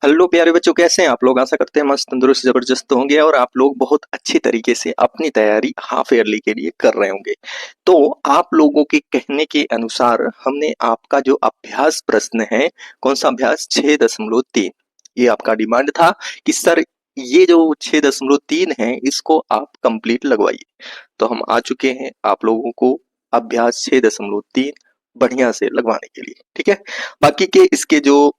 Hello प्यारे बच्चों, कैसे हैं आप लोग। आशा करते हैं मस्त तंदुरुस्त जबरदस्त होंगे और आप लोग बहुत अच्छी तरीके से अपनी तैयारी हाफ ईयरली के लिए कर रहे होंगे। तो आप लोगों के कहने के अनुसार हमने आपका जो अभ्यास प्रश्न है, कौन सा अभ्यास, 6.3, ये आपका डिमांड था कि सर ये जो 6.3 है इसको आप कंप्लीट लगवाइए। तो हम आ चुके हैं आप लोगों को अभ्यास 6.3 बढ़िया से लगवाने के लिए। ठीक है, बाकी के इसके जो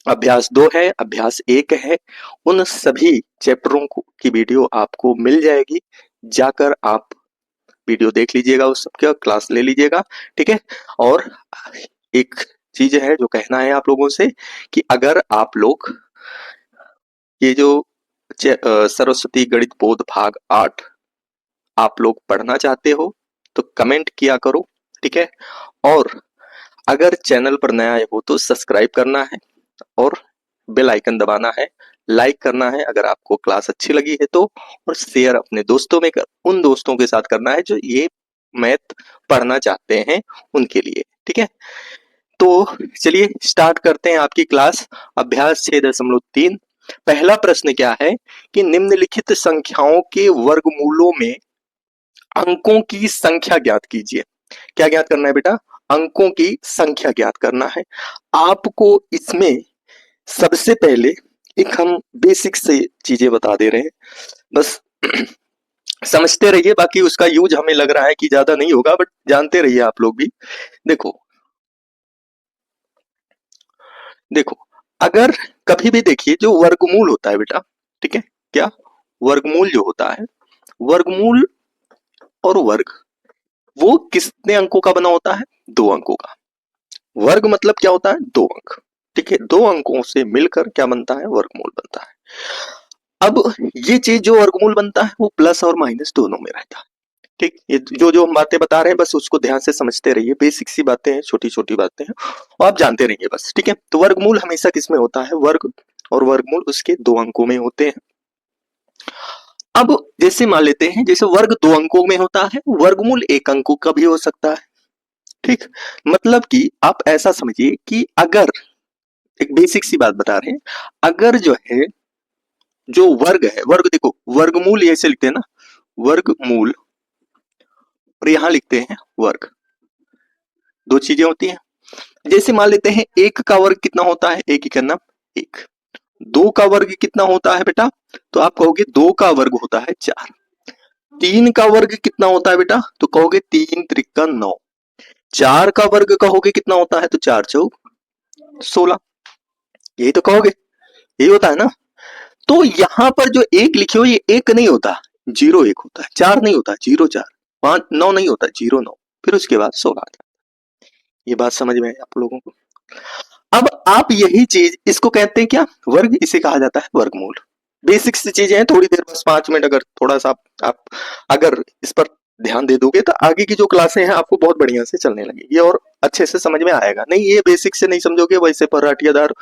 अभ्यास 2 है, अभ्यास 1 है, उन सभी चैप्टरों की वीडियो आपको मिल जाएगी। जाकर आप वीडियो देख लीजिएगा, उस सबका क्लास ले लीजिएगा। ठीक है, और एक चीज है जो कहना है आप लोगों से कि अगर आप लोग ये जो सरस्वती गणित बोध भाग 8 आप लोग पढ़ना चाहते हो तो कमेंट किया करो। ठीक है, और अगर चैनल पर नया हो तो सब्सक्राइब करना है और बेल आइकन दबाना है, लाइक करना है अगर आपको क्लास अच्छी लगी है तो, और शेयर अपने दोस्तों में उन दोस्तों के साथ करना है जो ये मैथ पढ़ना चाहते हैं उनके लिए। ठीक है, तो चलिए स्टार्ट करते हैं आपकी क्लास। अभ्यास 6.3। पहला प्रश्न क्या है कि निम्नलिखित संख्याओं के वर्गमूलों में अंकों की संख्या ज्ञात कीजिए। क्या ज्ञात करना है बेटा, अंकों की संख्या ज्ञात करना है आपको। इसमें सबसे पहले एक हम बेसिक से चीजें बता दे रहे हैं, बस समझते रहिए। बाकी उसका यूज हमें लग रहा है कि ज्यादा नहीं होगा, बट जानते रहिए आप लोग भी। देखो देखो अगर कभी भी देखिए जो वर्गमूल होता है बेटा, ठीक है, क्या वर्गमूल जो होता है, वर्गमूल और वर्ग वो कितने अंकों का बना होता है, 2 अंकों का। वर्ग मतलब क्या होता है, 2 अंक। ठीक है, 2 अंकों से मिलकर क्या बनता है, वर्गमूल बनता है। अब ये चीज जो वर्गमूल बनता है वो प्लस और माइनस दोनों में रहता है। ठीक, ये जो जो हम बातें बता रहे हैं बस उसको ध्यान से समझते रहिए। बेसिक सी बातें हैं, छोटी छोटी बातें हैं, और आप जानते रहिए बस। ठीक है, तो वर्गमूल हमेशा किसमें होता है, वर्ग, और वर्गमूल उसके 2 अंकों में होते हैं। अब जैसे मान लेते हैं जैसे वर्ग 2 अंकों में होता है, वर्गमूल 1 अंकों का भी हो सकता है। ठीक, मतलब कि आप ऐसा समझिए कि अगर, एक बेसिक सी बात बता रहे हैं, अगर जो है जो वर्ग है, वर्ग देखो वर्गमूल ऐसे लिखते हैं ना, वर्गमूल, और यहां लिखते हैं वर्ग। 2 चीजें होती हैं। जैसे मान लेते हैं 1 का वर्ग कितना होता है, एक ही करना 1। 2 का वर्ग कितना होता है बेटा, तो आप कहोगे 2 का वर्ग होता है 4। 3 का वर्ग कितना होता है बेटा, तो कहोगे 3 त्रिका 9। 4 का वर्ग कहोगे कितना होता है, तो 4 चौक 16। यही तो कहोगे, यही होता है ना। तो यहां पर जो 1 लिखे हो ये 1 नहीं होता, 0 1 होता है। 4 नहीं होता, 0 4। 5 9 नहीं होता, 0 9। फिर उसके बाद 16। ये बात समझ में आई आप लोगों को। अब आप यही चीज इसको कहते हैं क्या, वर्ग, इसे कहा जाता है वर्गमूल। बेसिक सी चीजें हैं, थोड़ी देर बस 5 मिनट अगर थोड़ा सा आप अगर इस पर ध्यान दे दोगे तो आगे की जो क्लासें हैं आपको बहुत बढ़िया से चलने लगेगी और अच्छे से समझ में आएगा। नहीं ये बेसिक से नहीं समझोगे, वैसे पर रटियादार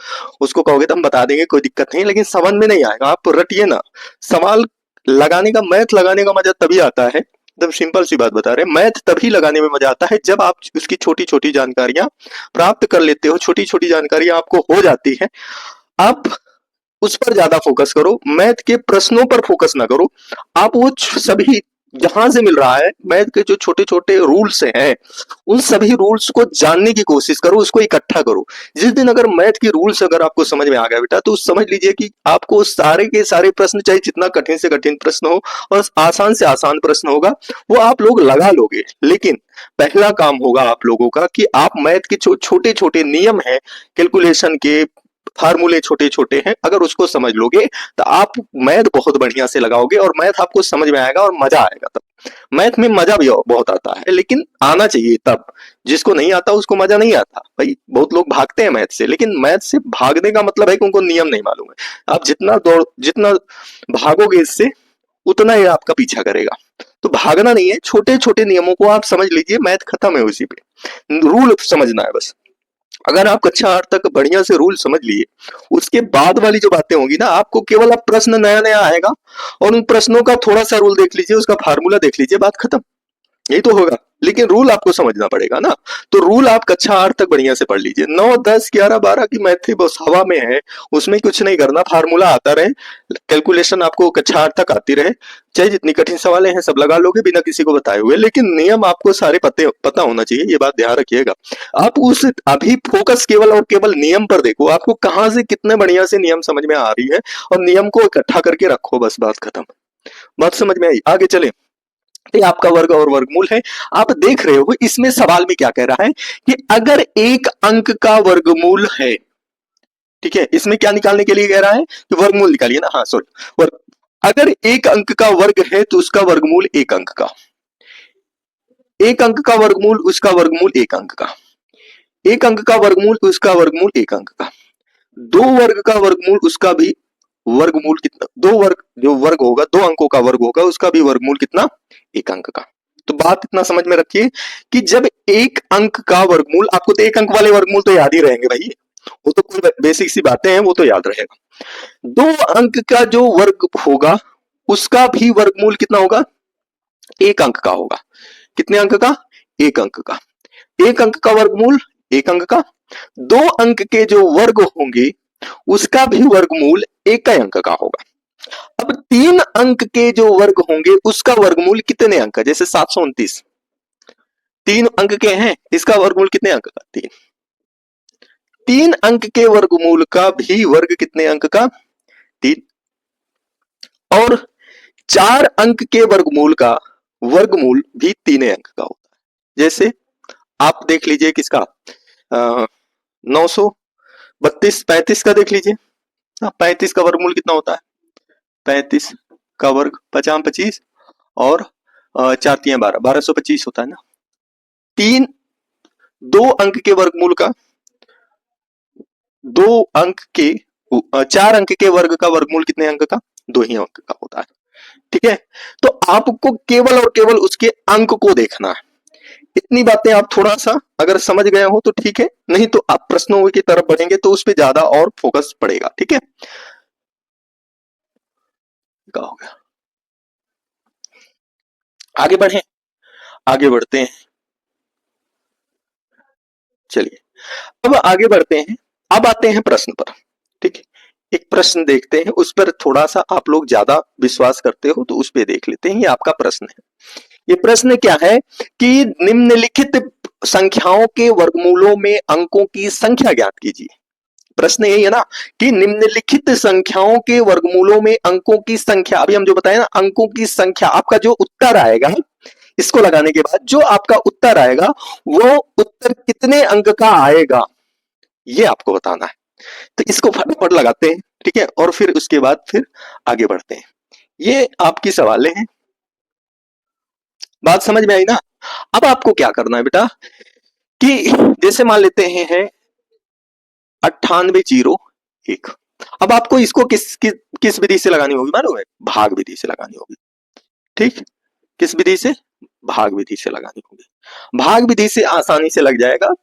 उसको कहोगे तो हम बता देंगे, कोई दिक्कत नहीं, लेकिन समझ में नहीं आएगा। आप रटिए ना, सवाल लगाने का, मैथ लगाने का मजा तभी आता है, एकदम सिंपल सी बात बता रहे हैं, मैथ तभी लगाने में मजा आता है जब आप उसकी छोटी छोटी जानकारियां प्राप्त कर लेते हो। छोटी छोटी जानकारियां आपको हो जाती है, आप उस पर ज्यादा फोकस करो, मैथ के प्रश्नों पर फोकस ना करो। आप वो सभी जहां से मिल रहा है मैथ के जो छोटे छोटे रूल्स हैं, उन सभी रूल्स को जानने की कोशिश करो, उसको इकट्ठा करो। जिस दिन अगर मैथ की रूल्स अगर आपको समझ में आ गया बेटा, तो समझ लीजिए कि आपको सारे के सारे प्रश्न, चाहे जितना कठिन से कठिन प्रश्न हो और आसान से आसान प्रश्न होगा, वो आप लोग लगा लोगे। लेकिन पहला काम होगा आप लोगों का कि आप मैथ के छोटे छोटे नियम है, कैलकुलेशन के फार्मूले छोटे छोटे हैं, अगर उसको समझ लोगे तो आप मैथ बहुत बढ़िया से लगाओगे और मैथ आपको समझ में आएगा और मजा आएगा। तब मैथ में मजा भी बहुत आता है, लेकिन आना चाहिए तब। जिसको नहीं आता उसको मजा नहीं आता भाई। बहुत लोग भागते हैं मैथ से, लेकिन मैथ से भागने का मतलब है कि उनको नियम नहीं मालूम है। आप जितना भागोगे इससे उतना ही आपका पीछा करेगा। तो भागना नहीं है, छोटे छोटे नियमों को आप समझ लीजिए, मैथ खत्म है उसी पे। रूल समझना है बस। अगर आप कक्षा 8 तक बढ़िया से रूल समझ लिए, उसके बाद वाली जो बातें होंगी ना, आपको केवल अब प्रश्न नया नया आएगा और उन प्रश्नों का थोड़ा सा रूल देख लीजिए, उसका फार्मूला देख लीजिए, बात खत्म। यही तो होगा, लेकिन रूल आपको समझना पड़ेगा ना। तो रूल आप कक्षा 8 तक बढ़िया से पढ़ लीजिए। 9, 10, 11, 12 की मैथ थी बस हवा में है, उसमें कुछ नहीं करना, फार्मूला आता रहे, कैलकुलेशन आपको कक्षा 8 तक आती रहे, चाहे जितनी कठिन सवालें हैं सब लगा लोगे बिना किसी को बताए हुए, लेकिन नियम आपको सारे पता होना चाहिए, ये बात ध्यान रखिएगा। आप उस अभी फोकस केवल और केवल नियम पर देखो, आपको कहाँ से कितने बढ़िया से नियम समझ में आ रही है, और नियम को इकट्ठा करके रखो, बस बात खत्म। बात समझ में आई? आगे चले। ये आपका वर्ग और वर्गमूल है। आप देख रहे हो इसमें सवाल में क्या कह रहा है कि अगर एक अंक का वर्गमूल है, ठीक है, इसमें क्या निकालने के लिए कह रहा है कि वर्गमूल निकालिए ना, हाँ सॉरी, वर्ग। अगर एक अंक का वर्ग है तो उसका वर्गमूल एक अंक का, एक अंक का वर्गमूल उसका वर्गमूल एक अंक का, एक अंक का वर्गमूल उसका वर्गमूल एक अंक का, दो वर्ग का वर्गमूल उसका भी वर्गमूल कितना, दो वर्ग जो वर्ग होगा, दो अंकों का वर्ग होगा, उसका भी वर्गमूल कितना, एक अंक का। तो बात इतना समझ में रखिए कि जब एक अंक का वर्गमूल, आपको तो एक अंक वाले वर्गमूल तो याद ही रहेंगे भाई, वो तो कोई बेसिक सी बातें हैं, वो तो याद रहेगा। दो अंक का जो वर्ग होगा उसका भी वर्गमूल कितना होगा, एक अंक का होगा। कितने अंक का, एक अंक का। एक अंक का वर्गमूल एक अंक का, दो अंक के जो वर्ग होंगे उसका भी वर्गमूल एक अंक का होगा। अब तीन अंक के जो वर्ग होंगे उसका वर्गमूल कितने अंक का, जैसे 729 तीन अंक के हैं, इसका वर्गमूल कितने अंक का, तीन। तीन अंक के वर्गमूल का भी वर्ग कितने अंक का, तीन। और चार अंक के वर्गमूल का वर्गमूल भी तीन अंक का होता है। जैसे आप देख लीजिए किसका, 932, 35 का देख लीजिए। 35 का वर्गमूल कितना होता है, 35 का वर्ग 50 25 और 4 3 12, 1225 होता है ना। तीन, दो अंक के वर्गमूल का, दो अंक के, चार अंक के वर्ग का वर्गमूल कितने अंक का, दो ही अंक का होता है। ठीक है, तो आपको केवल और केवल उसके अंक को देखना है। इतनी बातें आप थोड़ा सा अगर समझ गए हो तो ठीक है, नहीं तो आप प्रश्नों की तरफ बढ़ेंगे तो उस पर ज्यादा और फोकस पड़ेगा। ठीक है, क्या हो गया, आगे बढ़े, आगे बढ़ते हैं। चलिए अब आगे बढ़ते हैं, अब आते हैं प्रश्न पर। ठीक है, एक प्रश्न देखते हैं, उस पर थोड़ा सा आप लोग ज्यादा विश्वास करते हो तो उस पर देख लेते हैं। ये आपका प्रश्न है। ये प्रश्न क्या है कि निम्नलिखित संख्याओं के वर्गमूलों में अंकों की संख्या ज्ञात कीजिए। प्रश्न यही है ना कि निम्नलिखित संख्याओं के वर्गमूलों में अंकों की संख्या, अभी हम जो बताए ना, अंकों की संख्या, आपका जो उत्तर आएगा इसको लगाने के बाद जो आपका उत्तर आएगा वो उत्तर कितने अंक का आएगा ये आपको बताना है। तो इसको फटाफट लगाते हैं, ठीक है, और फिर उसके बाद फिर आगे बढ़ते हैं। ये आपकी सवालें हैं, बात समझ में आई ना। अब आपको क्या करना है बेटा कि जैसे मान लेते हैं 9801, अब आपको इसको किस विधि से लगानी होगी मालूम है, भाग विधि से लगानी होगी। ठीक, किस विधि से, भाग विधि से लगानी होगी। भाग विधि से आसानी से लग जाएगा।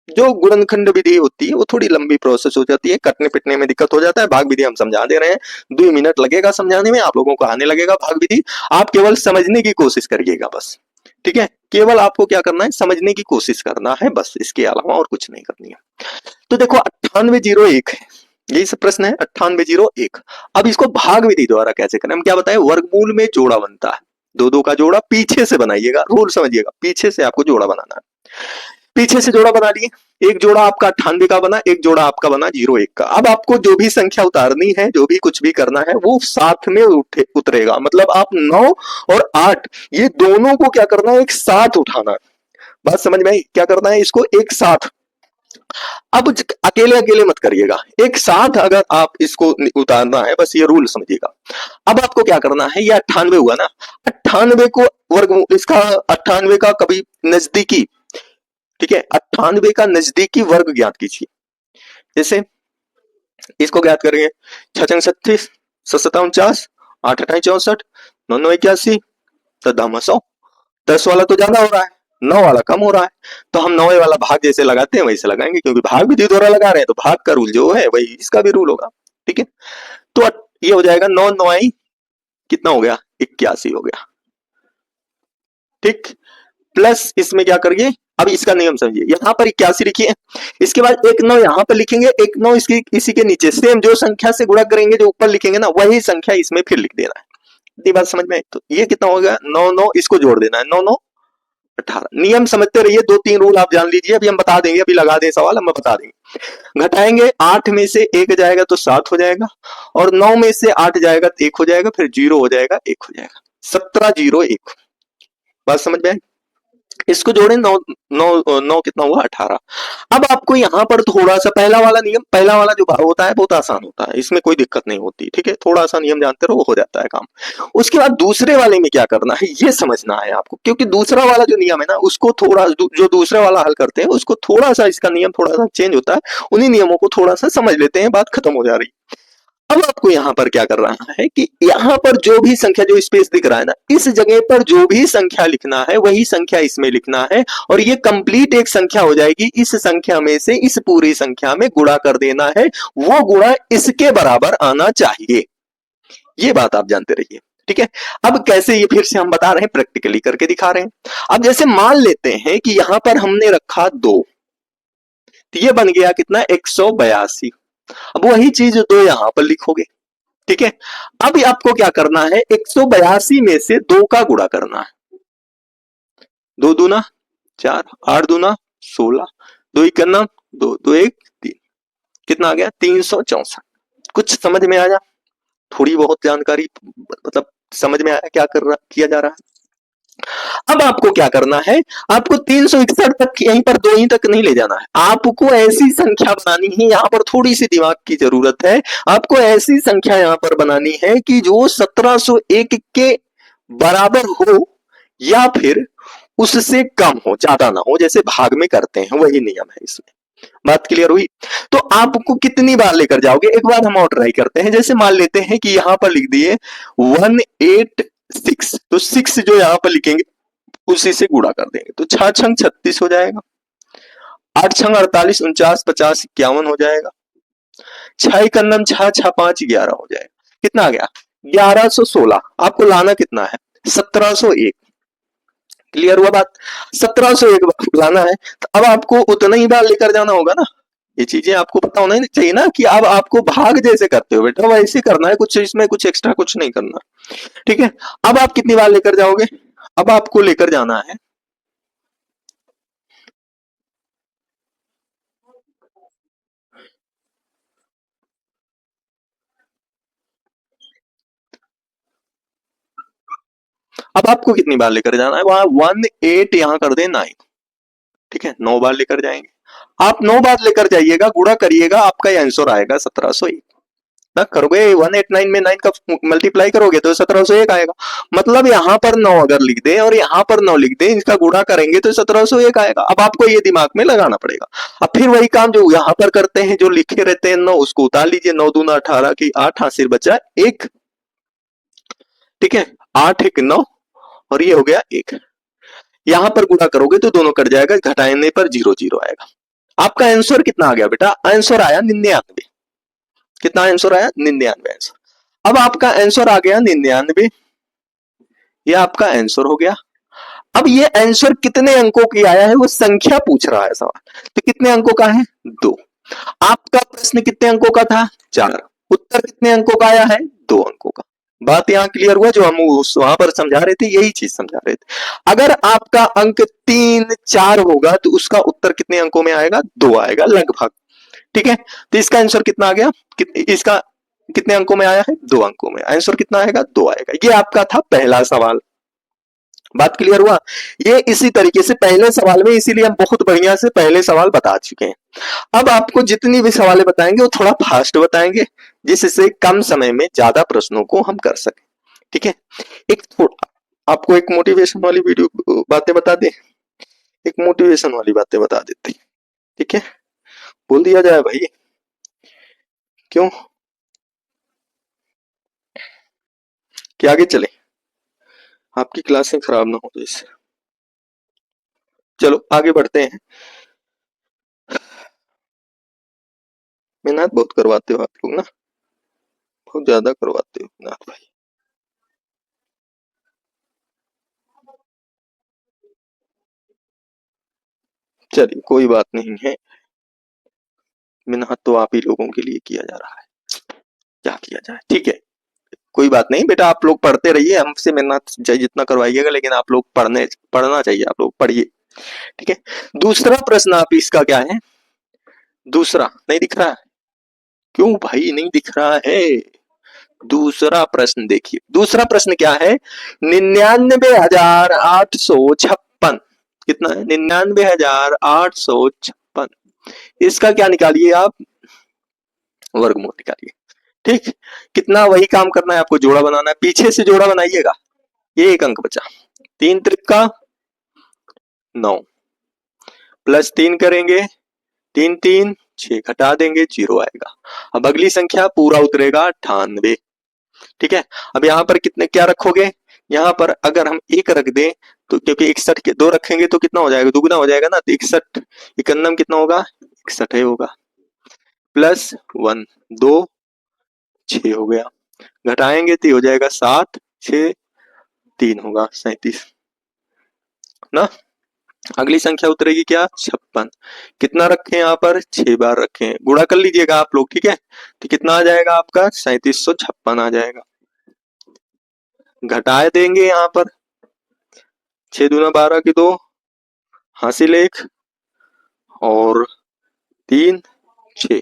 जो गुणनखंड विधि होती है वो थोड़ी लंबी प्रोसेस हो जाती है, कटने पिटने में दिक्कत हो जाता है। भाग विधि हम समझा दे रहे हैं, 2 मिनट लगेगा समझाने में, आप लोगों को आने लगेगा भाग विधि। आप केवल समझने की कोशिश करिएगा बस, ठीक है, केवल आपको क्या करना है, समझने की कोशिश करना है बस, इसके अलावा और कुछ नहीं करनी है। तो देखो 9801 है, यही सब प्रश्न है 9801। अब इसको भाग विधि द्वारा कैसे करें, हम क्या बताएं, वर्गमूल में जोड़ा बनता है, दो दो का जोड़ा पीछे से बनाइएगा, रूल समझिएगा, पीछे से आपको जोड़ा बनाना है। पीछे से जोड़ा बना लिए, एक जोड़ा आपका 98 का बना, एक जोड़ा आपका बना 01 का। अब आपको जो भी संख्या उतारनी है, जो भी कुछ भी करना है वो साथ में उतरेगा, मतलब आप 9 और 8 ये दोनों को क्या करना है, एक साथ उठाना है। बात समझ में आई, क्या करना है, इसको एक साथ। अब अकेले अकेले मत करिएगा, एक साथ अगर आप इसको उतारना है, बस ये रूल समझिएगा। अब आपको क्या करना है, ये 98 हुआ ना, 98 को वर्ग, इसका 98 का कभी नजदीकी, ठीक है, 98 का नजदीकी वर्ग ज्ञात कीजिए। जैसे इसको ज्ञात करेंगे, 6 36, 7 49, 8 28 64, 9 9 81, तो 100। 10 वाला तो ज्यादा हो रहा है, 9 वाला कम हो रहा है, तो हम 9 वाला भाग जैसे लगाते हैं वैसे लगाएंगे, क्योंकि भाग विधि द्वारा लगा रहे हैं तो भाग का रूल जो है वही इसका भी रूल होगा। ठीक है, तो ये हो जाएगा 9 9 कितना हो गया, 81 हो गया। ठीक, प्लस इसमें क्या करिए, अब इसका नियम समझिए, यहाँ पर 81 लिखिए, इसके बाद एक 9 यहाँ पर लिखेंगे, एक 9 इसकी इसी के नीचे, सेम जो संख्या से गुणा करेंगे जो ऊपर लिखेंगे ना वही संख्या इसमें फिर लिख देना है। इतनी बात समझ में आई? तो ये कितना हो गया 9 9, इसको जोड़ देना है, 9 9 18। नियम समझते रहिए, 2 3 रूल आप जान लीजिए, अभी हम बता देंगे, अभी लगा दें सवाल हम बता देंगे। घटाएंगे, 8 में से 1 जाएगा तो 7 हो जाएगा, और 9 में से 8 जाएगा तो 1 हो जाएगा, फिर 0 हो जाएगा 1 हो जाएगा, 17 0 1। बात समझ में आई? इसको जोड़े, 9 9 9 कितना हुआ 18। अब आपको यहाँ पर थोड़ा सा पहला वाला नियम, पहला वाला जो होता है बहुत आसान होता है, इसमें कोई दिक्कत नहीं होती, ठीक है, थोड़ा सा नियम जानते रहो हो जाता है काम। उसके बाद दूसरे वाले में क्या करना है ये समझना है आपको, क्योंकि दूसरा वाला जो नियम है ना उसको थोड़ा जो दूसरा वाला हल करते हैं उसको थोड़ा सा इसका नियम थोड़ा सा चेंज होता है, उन्हीं नियमों को थोड़ा सा समझ लेते हैं, बात खत्म हो जा रही। अब आपको यहां पर क्या कर रहा है कि यहां पर जो भी संख्या, जो स्पेस दिख रहा है ना, इस जगह पर जो भी संख्या लिखना है वही संख्या इसमें लिखना है, और ये कंप्लीट एक संख्या हो जाएगी, इस संख्या में से इस पूरी संख्या में गुणा कर देना है, वो गुणा इसके बराबर आना चाहिए। ये बात आप जानते रहिए, ठीक है। अब कैसे, ये फिर से हम बता रहे हैं, प्रैक्टिकली करके दिखा रहे हैं। अब जैसे मान लेते हैं कि यहां पर हमने रखा 2, तो ये बन गया कितना 182। अब वही चीज 2 यहां पर लिखोगे, ठीक है। अब आपको क्या करना है, 182 में से 2 का गुणा करना है, 2 दूना 4, 8 दूना 16, 2 एक करना 2, 2 एक 3, कितना आ गया 364। कुछ समझ में आया? थोड़ी बहुत जानकारी, मतलब समझ में आया क्या कर रहा किया जा रहा है? अब आपको क्या करना है, आपको 361 तक, यहीं पर 2 ही तक नहीं ले जाना है, आपको ऐसी संख्या बनानी है, यहां पर थोड़ी सी दिमाग की जरूरत है, आपको ऐसी संख्या यहां पर बनानी है कि जो 1701 के बराबर हो या फिर उससे कम हो, ज्यादा ना हो, जैसे भाग में करते हैं वही नियम है इसमें। बात क्लियर हुई? तो आपको कितनी बार लेकर जाओगे, एक बार हम और ट्राई करते हैं। जैसे मान लेते हैं कि यहां पर लिख दिए 186, तो 6 जो यहां पर लिखेंगे उसी से गुणा कर देंगे, तो 6 छंग 36 हो जाएगा, 8 छंग 48, 49 50 51 हो जाएगा, 6 एकन्नम 6 6 5 11 हो जाएगा। कितना आ गया 1116। आपको लाना कितना है 1701। क्लियर हुआ बात? 1701 लाना है, तो अब आपको उतना ही बार लेकर जाना होगा ना, ये चीजें आपको पता होना चाहिए ना, कि अब आपको भाग जैसे करते हो बेटा वैसे करना है, कुछ इसमें कुछ एक्स्ट्रा कुछ नहीं करना, ठीक है। अब आप कितनी बार लेकर जाओगे, अब आपको लेकर जाना है, अब आपको कितनी बार लेकर जाना है, वहां 18 यहां कर दे 9, ठीक है, 9 बार लेकर जाएंगे। आप 9 बार लेकर जाइएगा, गुणा करिएगा, आपका आंसर आएगा 1701 ना, करोगे 189 में 9 का मल्टीप्लाई करोगे तो 1701 आएगा। मतलब यहां पर 9 अगर लिख दे और यहां पर 9 लिख दे, इसका गुणा करेंगे तो 1701 आएगा। अब आपको ये दिमाग में लगाना पड़ेगा। अब फिर वही काम जो यहां पर करते हैं, जो लिखे रहते हैं 9 उसको उतार लीजिए, 9 दूना 18 की 8, हासिल बचा 1, ठीक है, 8 1 9, और ये हो गया 1। यहां पर गुणा करोगे तो दोनों कट जाएगा, घटाने पर 0 0 आएगा। आपका आंसर कितना आ गया बेटा, आंसर आया 99। कितना आंसर आया 99 आंसर। अब आपका आंसर आ गया 99, ये आपका आंसर हो गया। अब ये आंसर कितने अंकों की आया है वो संख्या पूछ रहा है सवाल, तो कितने अंकों का है 2। आपका प्रश्न कितने अंकों का था 4, उत्तर कितने अंकों का आया है 2 अंकों का। बात यहाँ क्लियर हुआ, जो हम वहां पर समझा रहे थे यही चीज समझा रहे थे। अगर आपका अंक 3 4 होगा तो उसका उत्तर कितने अंकों में आएगा 2 आएगा लगभग, ठीक है। तो इसका आंसर कितना आ गया, इसका कितने अंकों में आया है 2 अंकों में, आंसर कितना आएगा 2 आएगा। ये आपका था पहला सवाल। बात क्लियर हुआ? ये इसी तरीके से पहले सवाल में, इसीलिए हम बहुत बढ़िया से पहले सवाल बता चुके हैं। अब आपको जितनी भी सवाल बताएंगे वो थोड़ा फास्ट बताएंगे, जिससे कम समय में ज्यादा प्रश्नों को हम कर सकें, ठीक है। एक आपको एक मोटिवेशन वाली वीडियो बातें बता दे, एक मोटिवेशन वाली बातें बता देते हैं, ठीक है, बोल दिया जाए भाई, क्यों कि आगे चले, आपकी क्लासें खराब ना हो तो इससे। चलो आगे बढ़ते हैं। मेहनत बहुत करवाते हो आप लोग ना, बहुत ज्यादा करवाते हो मेहनत भाई। चलिए कोई बात नहीं है, मेहनत तो आप ही लोगों के लिए किया जा रहा है, क्या किया जाए। ठीक है, कोई बात नहीं बेटा, आप लोग पढ़ते रहिए, हमसे मेहनत चाहे जितना करवाइएगा, लेकिन आप लोग पढ़ना चाहिए, आप लोग पढ़िए। ठीक है, दूसरा प्रश्न आप इसका क्या है, दूसरा नहीं दिख रहा है, क्यों भाई नहीं दिख रहा है? दूसरा प्रश्न देखिए, दूसरा प्रश्न क्या है, 99,856, कितना है, 99,856, इसका क्या निकालिए आप, वर्गमूल निकालिए। ठीक, कितना, वही काम करना है आपको, जोड़ा बनाना है, पीछे से जोड़ा बनाइएगा, ये एक अंक बचा, 3 त्रिका 9, प्लस 3 करेंगे, 3 3 6, घटा देंगे 0 आएगा। अब अगली संख्या पूरा उतरेगा 98। ठीक है, अब यहाँ पर कितने क्या रखोगे, यहाँ पर अगर हम 1 रख दें तो, क्योंकि 61 के 2 रखेंगे तो कितना हो जाएगा, दुगुना हो जाएगा ना, तो 61 इकन्नम कितना होगा, 61 होगा, प्लस 1 2 6 हो गया, घटाएंगे तो हो जाएगा 7 6 3 होगा 37 ना। अगली संख्या उतरेगी क्या, 56, कितना रखें यहाँ पर, 6 बार रखें, गुणा कर लीजिएगा आप लोग। ठीक है, तो कितना आ जाएगा आपका, 3756 आ जाएगा, घटाए देंगे यहाँ पर, 6 दूना 12 की 2, हासिल 1 और 3 6।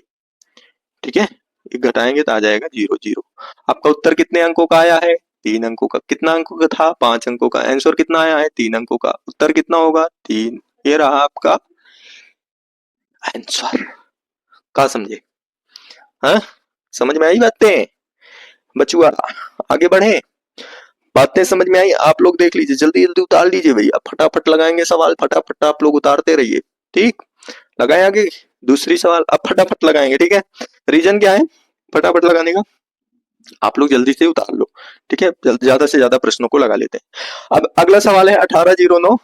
ठीक है, ये घटाएंगे तो आ जाएगा 0 0। आपका उत्तर कितने अंकों का आया है, 3 अंकों का, कितना अंकों का था, 5 अंकों का, आंसर कितना आया है, 3 अंकों का, उत्तर कितना होगा, 3, ये रहा आपका आंसर। कहा समझे, हाँ समझ में आई बातें बचुआ, आगे बढ़े, बातें समझ में आई, आप लोग देख लीजिए, जल्दी जल्दी उतार लीजिए भैया, फटाफट लगाएंगे सवाल, फटाफट आप लोग उतारते रहिए। ठीक, लगाए आगे, दूसरी सवाल अब फटाफट लगाएंगे। ठीक है, रीजन क्या है फटाफट लगाने का, आप लोग जल्दी से उतार लो। ठीक है, ज्यादा से ज्यादा प्रश्नों को लगा लेते हैं। अब अगला सवाल है 1809,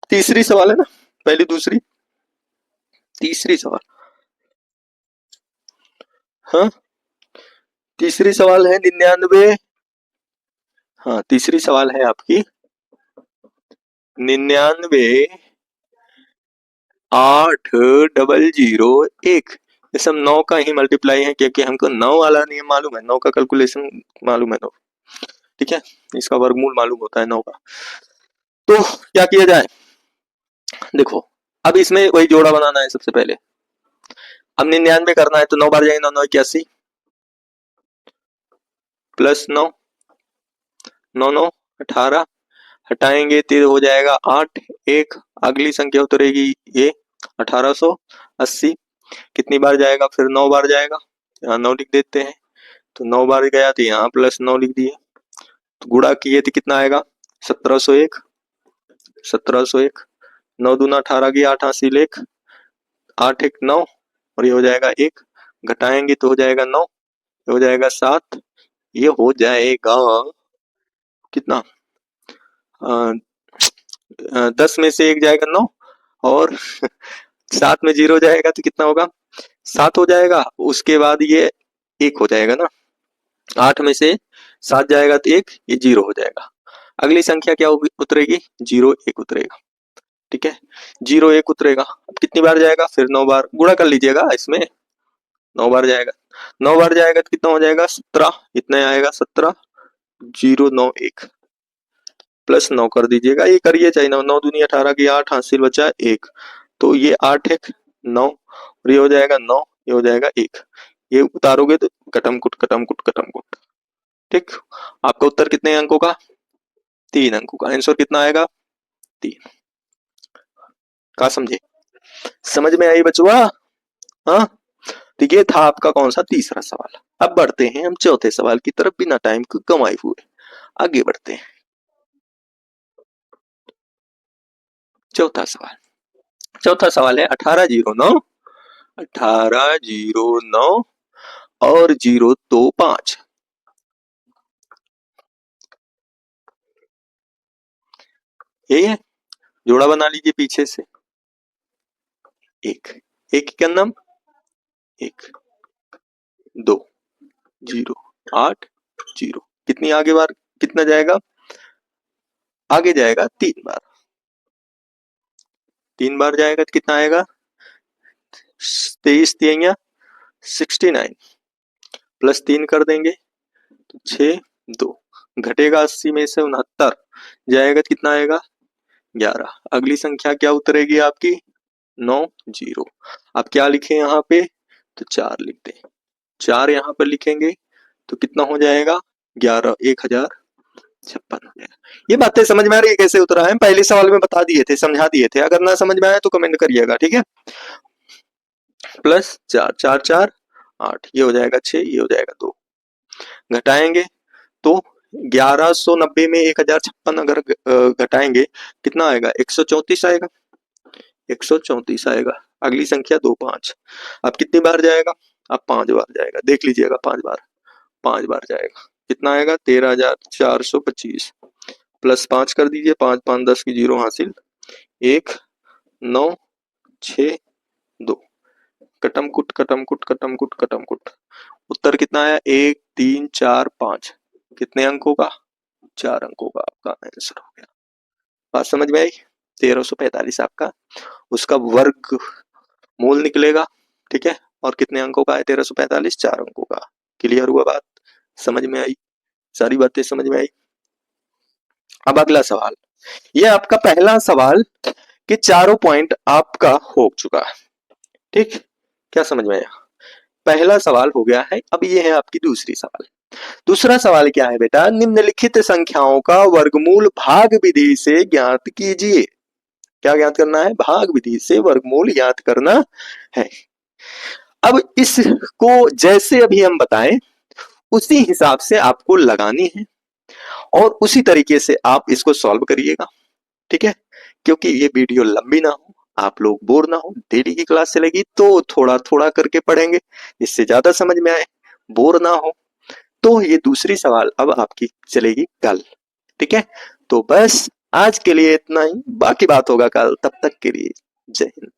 तीसरी सवाल है ना, पहली दूसरी तीसरी सवाल, हाँ तीसरी सवाल है 99, हाँ तीसरी सवाल है आपकी 99,800,1, ये सब 9 का ही मल्टीप्लाई है, क्योंकि हमको 9 वाला नियम मालूम है, 9 का कैलकुलेशन मालूम है 9। ठीक है, इसका वर्गमूल मालूम होता है 9 का। तो क्या किया जाए, देखो अब इसमें वही जोड़ा बनाना है सबसे पहले, अब 99 करना है तो 9 बार जाएंगे, 9 9 81, प्लस 9 9 9 18, हटाएंगे तो हो जाएगा 8 1, अगली संख्या उतरेगी ये 1880, कितनी बार जाएगा, फिर 9 बार जाएगा, यहाँ 9 लिख देते हैं, तो 9 बार गया तो यहाँ प्लस 9 लिख दिए, तो गुणा किए तो कितना आएगा, 1701, 1701, 9 दूना 18 की 8 हासिल 1, 8 1 9, और ये हो जाएगा 1, घटाएंगे तो हो जाएगा 9, ये हो जाएगा 7, ये हो जाएगा कितना, 10 में से 1 जाएगा 9, और 7 में 0 जाएगा तो कितना होगा, 7 हो जाएगा, उसके बाद ये 1 हो जाएगा ना, 8 में से 7 जाएगा तो 1, ये 0 हो जाएगा, अगली संख्या क्या होगी उतरेगी, 0 1 उतरेगा। ठीक है, 0 1 उतरेगा, अब कितनी बार जाएगा, फिर 9 बार, गुणा कर लीजिएगा इसमें, 9 बार जाएगा, 9 बार जाएगा तो कितना हो जाएगा, 17, इतना आएगा 17 0 9 1, प्लस 9 कर दीजिएगा, ये करिए चाहे 9 9 दूनी 18 की 8 हासिल बचा 1, तो ये 8 1 9, और ये हो जाएगा 9, ये हो जाएगा 1, ये उतारोगे तो कटम कुट कटम कुट कटम कुट। ठीक, आपका उत्तर कितने अंकों का, 3 अंकों का, आंसर कितना आएगा, 3। कहा समझे, समझ में आई बचुआ, हाँ। तो ये था आपका कौन सा, तीसरा सवाल। अब बढ़ते हैं हम चौथे सवाल की तरफ, बिना टाइम को गंवाए हुए आगे बढ़ते हैं। चौथा सवाल, चौथा सवाल है 1809, 1809 और 025, यही है, जोड़ा बना लीजिए पीछे से, एक एक का नाम 1 2 0 8 0, कितनी आगे बार कितना जाएगा, आगे जाएगा 3 बार, 3 बार जाएगा तो कितना आएगा, 23 तिया 69, प्लस 3 कर देंगे तो 6 2, घटेगा 80 में से 69, जाएगा तो कितना आएगा 11। अगली संख्या क्या उतरेगी आपकी 9 0। अब क्या लिखे यहाँ पे, तो 4 लिख दें, 4 यहाँ पर लिखेंगे तो कितना हो जाएगा 11, 1056 हो जाएगा। ये बातें समझ में आ रही है कैसे उतरा है, पहले सवाल में बता दिए थे, समझा दिए थे, अगर ना समझ में आए तो कमेंट करिएगा, ठीक है। प्लस 4 4 4 8, ये हो जाएगा 6, ये हो जाएगा 2, घटाएंगे तो 1190 में 1056 अगर घटाएंगे कितना आएगा 134 आएगा, 134 आएगा। अगली संख्या 2 5, अब कितनी बार जाएगा, अब 5 बार जाएगा, देख लीजिएगा 5 बार, 5 बार जाएगा कितना आएगा 13,425, प्लस 5 कर दीजिए, 5 5 10 की 0 हासिल, 1 9 6 2, कटम कुट कटम कुट कटम कुट कटम कुट, उत्तर कितना आया 1 3 4 5, कितने अंकों का 4 अंकों का आपका आंसर हो गया। बात समझ में आई, 1345 आपका उसका वर्ग मूल निकलेगा, ठीक है, और कितने अंकों का है 1345, 4 अंकों का। क्लियर हुआ बात, समझ में आई, सारी बातें समझ में आई। अब अगला सवाल, ये आपका पहला सवाल कि चारों पॉइंट आपका हो चुका है, ठीक, क्या समझ में आया, पहला सवाल हो गया है। अब ये है आपकी दूसरी सवाल, दूसरा सवाल क्या है बेटा, निम्नलिखित संख्याओं का वर्गमूल भाग विधि से ज्ञात कीजिए। क्या ज्ञात करना है, भाग विधि से वर्गमूल ज्ञात करना है। अब इसको जैसे अभी हम बताएं उसी हिसाब से आपको लगानी है और उसी तरीके से आप इसको सॉल्व करिएगा, ठीक है, क्योंकि ये वीडियो लंबी ना हो, आप लोग बोर ना हो, डेली की क्लास चलेगी तो थोड़ा थोड़ा करके पढ़ेंगे, इससे ज्यादा समझ में आए, बोर ना हो। तो ये दूसरी सवाल अब आपकी चलेगी कल, ठीक है। तो बस आज के लिए इतना ही, बाकी बात होगा कल, तब तक के लिए जय हिंद।